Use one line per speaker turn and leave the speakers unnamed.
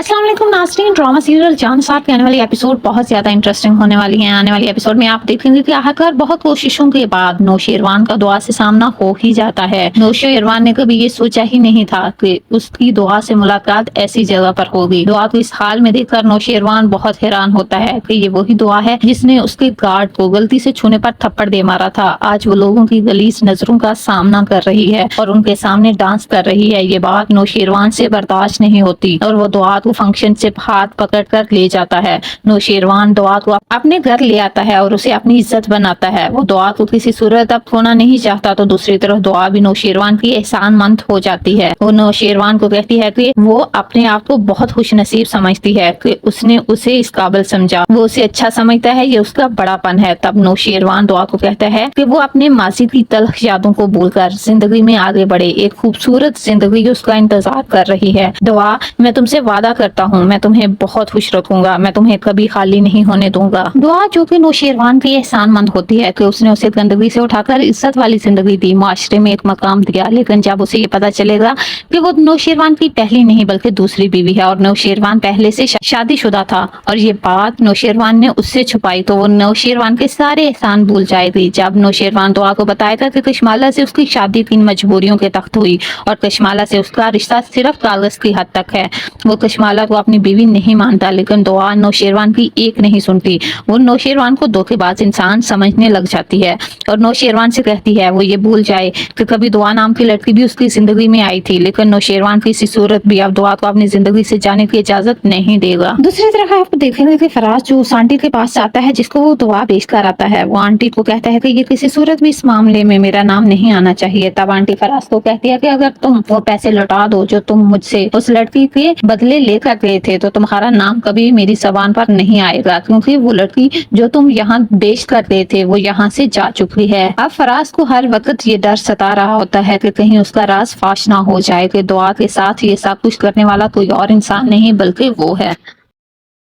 अस्सलाम वालेकुम नाज़रीन, ड्रामा सीरियल जान साहब के आने वाली एपिसोड बहुत ज़्यादा इंटरेस्टिंग होने वाली हैं। आने वाली एपिसोड में आप देखेंगे कि आखिरकार बहुत कोशिशों के बाद नौशेरवान का दुआ से सामना हो ही जाता है। नौशेरवान ने कभी ये सोचा ही नहीं था कि उसकी दुआ से मुलाकात ऐसी जगह पर होगी। दुआ को इस हाल में देखकर नौशेरवान बहुत हैरान होता है कि ये वही दुआ है जिसने उसके गार्ड को गलती से छूने पर थप्पड़ दे मारा था। आज वो लोगों की गलीज नजरों का सामना कर रही है और उनके सामने डांस कर रही है। ये बात नौशेरवान से बर्दाश्त नहीं होती और वो दुआ को फंक्शन से हाथ पकड़ कर ले जाता है। नौशेरवान दुआ को अपने घर ले आता है और उसे अपनी इज्जत बनाता है। वो दुआ को किसी सूरत अब खोना नहीं चाहता, तो दूसरी तरफ दुआ भी नौशेरवान की एहसानमंद हो जाती है। वो नौशेरवान को कहती है कि वो अपने आप को बहुत खुश नसीब समझती है कि उसने उसे इस काबिल समझा, वो उसे अच्छा समझता है, ये उसका बड़ापन है। तब नौशेरवान दुआ को कहता है कि वो अपने माजी की तल्ख यादों को भूलकर जिंदगी में आगे बढ़े। एक खूबसूरत जिंदगी उसका इंतजार कर रही है। दुआ, मैं तुमसे वादा करता हूँ, मैं तुम्हें बहुत खुश रखूंगा, मैं तुम्हें कभी खाली नहीं होने दूंगा। दुआ जो कि नौशेरवान की एहसानमंद होती है कि उसने उसे गंदगी से उठाकर इज्जत वाली जिंदगी दी, माशरे में एक मकाम दिया। लेकिन जब उसे ये पता चलेगा कि वो नौशेरवान की पहली नहीं बल्कि दूसरी बीवी है और नौशेरवान पहले से शादीशुदा था और ये बात नौशेरवान ने उससे छुपाई, तो वो नौशेरवान के सारे एहसान भूल जाएगी। जब नौशेरवान दुआ को बताएगा कि कशमाला से उसकी शादी 3 मजबूरियों के तख्त हुई और कशमाला से उसका रिश्ता सिर्फ कागज की हद तक है। वो कशमाला को अपनी बीवी नहीं मानता, लेकिन दुआ नौशेरवान की एक नहीं सुनती। वो नौशेरवान को धोखेबाज इंसान समझने लग जाती है और नौशेरवान से कहती है वो ये भूल जाए कि कभी दुआ नाम की लड़की भी उसकी जिंदगी में आई थी, लेकिन नौशेरवान की सूरत भी अब दुआ को अपनी जिंदगी से जाने की इजाजत नहीं देगा। दूसरी तरफ आप देखेंगे कि फराज जो उस आंटी के पास जाता है जिसको वो दुआ बेच कर आता है, वो आंटी को कहता है कि ये किसी सूरत भी इस मामले में मेरा नाम नहीं आना चाहिए। तब आंटी फराज को कहती है कि अगर तुम वो पैसे लौटा दो जो तुम मुझसे उस लड़की के बदले लेकर गए थे, तो तुम्हारा नाम कभी मेरी जबान पर नहीं आएगा, क्योंकि वो लड़की जो तुम यहाँ बेच कर गए थे वो यहाँ से जा चुकी है। अब फराज को हर वक्त ये डर सता रहा होता है कि कहीं उसका राज फाश ना हो जाए कि दुआ के साथ ये सब कुछ करने वाला कोई और इंसान नहीं बल्कि वो है।